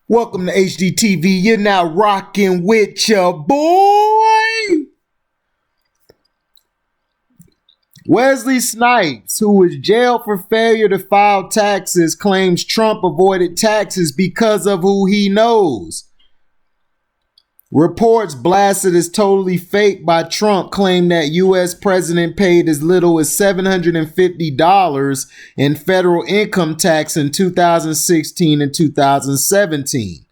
Welcome to HDTV. You're now rocking with your boy, Wesley Snipes, who was jailed for failure to file taxes, claims Trump avoided taxes because of who he knows. Reports blasted as totally fake by Trump claim that U.S. president paid as little as $750 in federal income tax in 2016 and 2017.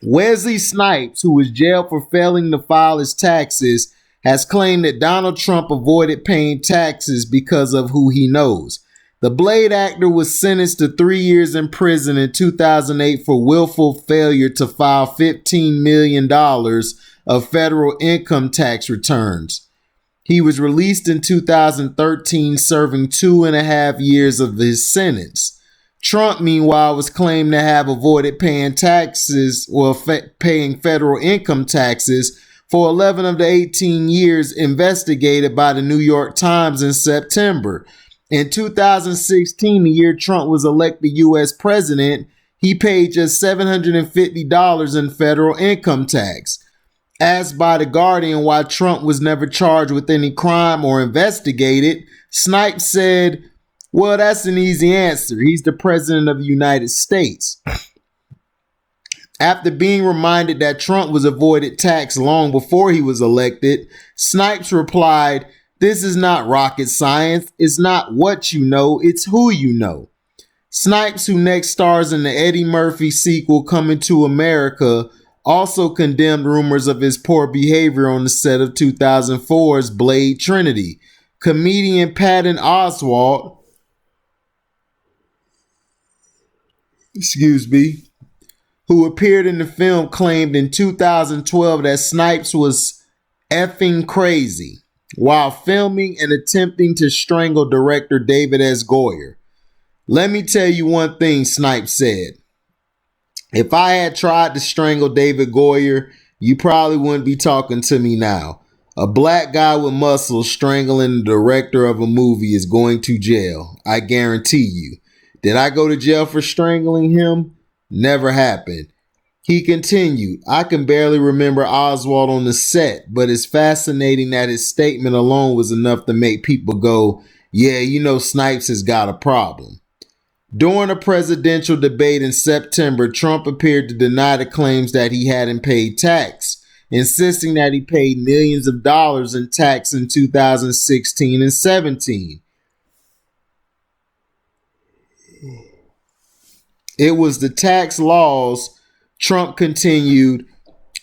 Wesley Snipes, who was jailed for failing to file his taxes, has claimed that Donald Trump avoided paying taxes because of who he knows. The Blade actor was sentenced to 3 years in prison in 2008 for willful failure to file $15 million of federal income tax returns. He was released in 2013, serving 2.5 years of his sentence. Trump, meanwhile, was claimed to have avoided paying taxes or paying federal income taxes for 11 of the 18 years investigated by the New York Times in September. In 2016, the year Trump was elected U.S. president, he paid just $750 in federal income tax. Asked by The Guardian why Trump was never charged with any crime or investigated, Snipes said, "Well, that's an easy answer. He's the president of the United States." After being reminded that Trump was avoided tax long before he was elected, Snipes replied, "This is not rocket science. It's not what you know, it's who you know." Snipes, who next stars in the Eddie Murphy sequel Coming to America, also condemned rumors of his poor behavior on the set of 2004's Blade Trinity. Comedian Patton Oswalt, who appeared in the film, claimed in 2012 that Snipes was effing crazy while filming and attempting to strangle director David S. Goyer. "Let me tell you one thing," Snipes said. "If I had tried to strangle David Goyer, you probably wouldn't be talking to me now. A black guy with muscles strangling the director of a movie is going to jail. I guarantee you. Did I go to jail for strangling him? Never happened." He continued, "I can barely remember Oswald on the set, but it's fascinating that his statement alone was enough to make people go, yeah, you know, Snipes has got a problem." During a presidential debate in September, Trump appeared to deny the claims that he hadn't paid tax, insisting that he paid millions of dollars in tax in 2016 and 17. It was the tax laws. Trump continued,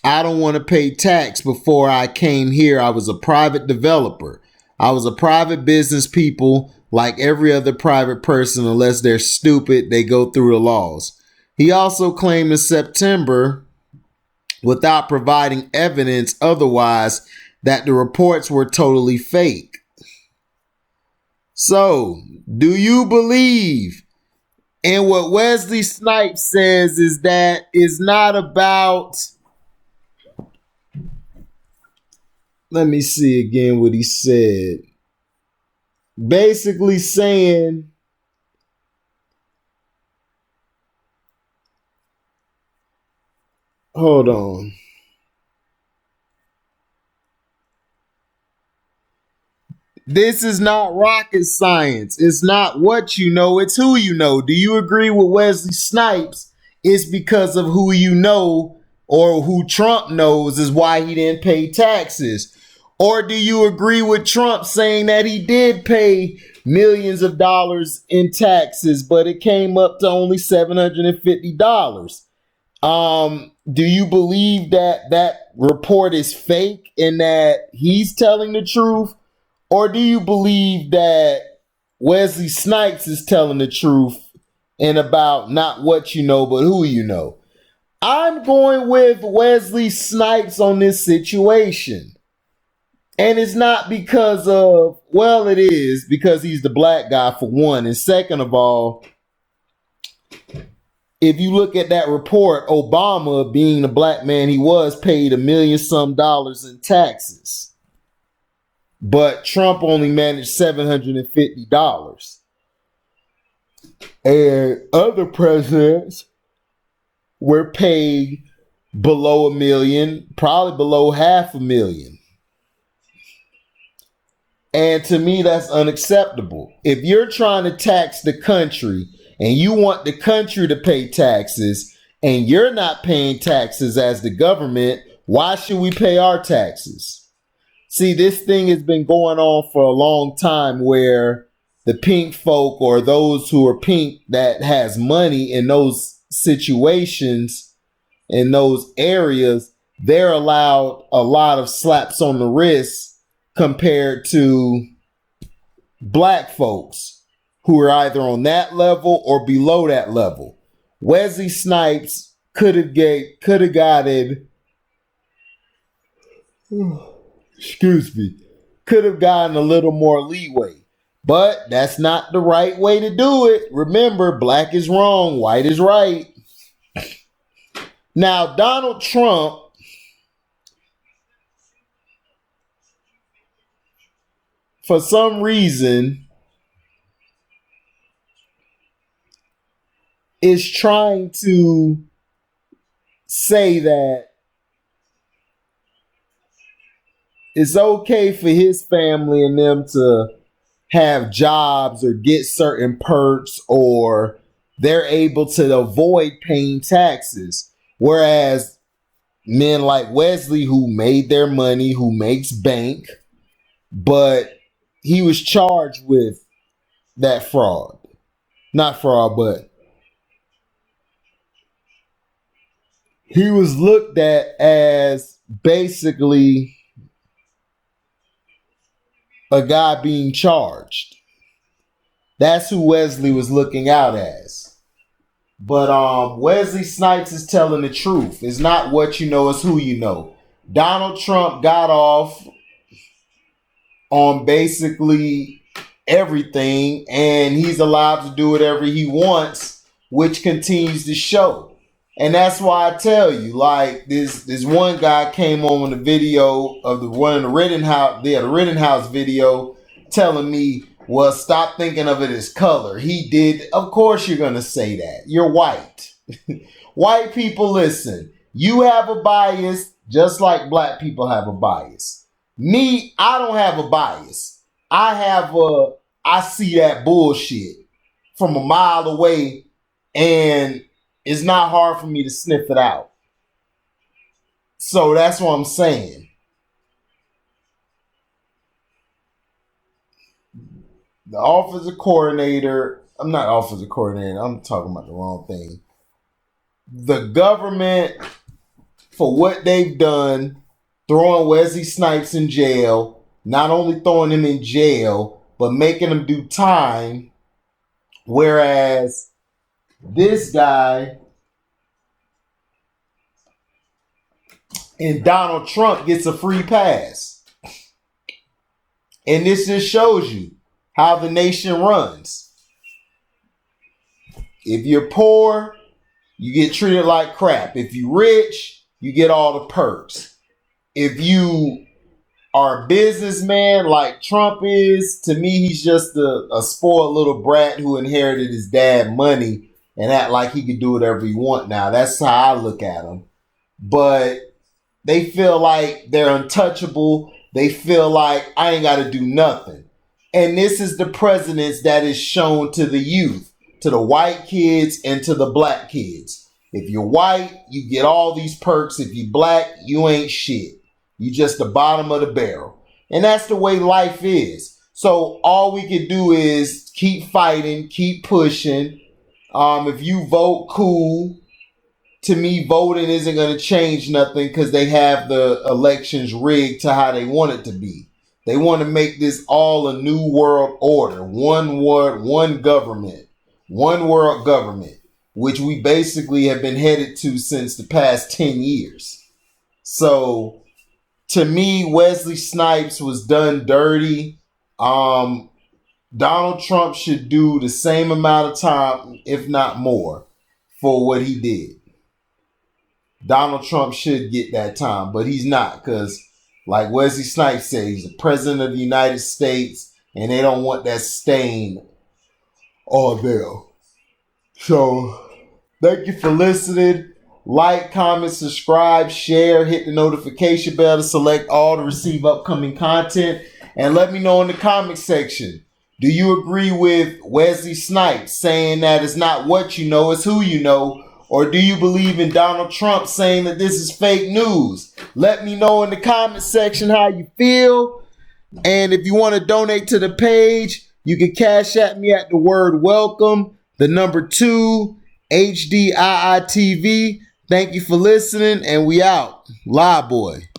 "I don't want to pay tax. Before I came here, I was a private developer. I was a private business people like every other private person. Unless they're stupid, they go through the laws." He also claimed in September, without providing evidence otherwise, that the reports were totally fake. So, do you believe? And what Wesley Snipes says is that it's not about, let me see again what he said. Basically saying, hold on. This is not rocket science. It's not what you know, it's who you know. Do you agree with Wesley Snipes? It's because of who you know or who Trump knows is why he didn't pay taxes. Or do you agree with Trump saying that he did pay millions of dollars in taxes, but it came up to only $750? Do you believe that that report is fake and that he's telling the truth? Or do you believe that Wesley Snipes is telling the truth and about not what you know, but who you know? I'm going with Wesley Snipes on this situation. And it's not because of, well, it is because he's the black guy for one. And second of all, if you look at that report, Obama, being the black man he was, paid $1 million some in taxes. But Trump only managed $750. And other presidents we're paying below $1 million, probably below $500,000. And to me, that's unacceptable. If you're trying to tax the country and you want the country to pay taxes and you're not paying taxes as the government, why should we pay our taxes? See, this thing has been going on for a long time where the pink folk or those who are pink that has money in those situations, in those areas, they're allowed a lot of slaps on the wrist compared to black folks who are either on that level or below that level. Wesley Snipes could have gotten, could have gotten a little more leeway. But that's not the right way to do it. Remember, black is wrong, white is right. Now, Donald Trump, for some reason, is trying to say that it's okay for his family and them to have jobs or get certain perks, or they're able to avoid paying taxes. Whereas men like Wesley, who made their money, who makes bank, but he was charged with that fraud. Not fraud, but he was looked at as basically a guy being charged. That's who Wesley was looking out as. But Wesley Snipes is telling the truth. It's not what you know, it's who you know. Donald Trump got off on basically everything, and he's allowed to do whatever he wants, which continues to show. And that's why I tell you, like this one guy came on the video of the one in the Rittenhouse video, telling me, well, stop thinking of it as color. He did. Of course you're going to say that. You're white. White people, listen, you have a bias just like black people have a bias. Me, I don't have a bias. I see that bullshit from a mile away, and it's not hard for me to sniff it out. So that's what I'm saying. The office of coordinator, I'm not office of coordinator, I'm talking about the wrong thing. The government, for what they've done, throwing Wesley Snipes in jail, not only throwing him in jail, but making him do time, whereas this guy and Donald Trump gets a free pass. And this just shows you how the nation runs. If you're poor, you get treated like crap. If you're rich, you get all the perks. If you are a businessman like Trump is, to me, he's just a spoiled little brat who inherited his dad money and act like he could do whatever he want now. That's how I look at him. But they feel like they're untouchable. They feel like I ain't got to do nothing. And this is the precedence that is shown to the youth, to the white kids and to the black kids. If you're white, you get all these perks. If you're black, you ain't shit. You just the bottom of the barrel. And that's the way life is. So all we can do is keep fighting, keep pushing. If you vote, cool. To me, voting isn't going to change nothing because they have the elections rigged to how they want it to be. They want to make this all a new world order. One world, one government. One world government, which we basically have been headed to since the past 10 years. So, to me, Wesley Snipes was done dirty. Donald Trump should do the same amount of time, if not more, for what he did. Donald Trump should get that time, but he's not, because like Wesley Snipes said, he's the president of the United States, and they don't want that stain on them. So, thank you for listening. Like, comment, subscribe, share, hit the notification bell to select all to receive upcoming content. And let me know in the comment section, do you agree with Wesley Snipes saying that it's not what you know, it's who you know? Or do you believe in Donald Trump saying that this is fake news? Let me know in the comment section how you feel. And if you want to donate to the page, you can cash at me at the word welcome, the number 2, HDIITV. Thank you for listening, and we out. Live boy.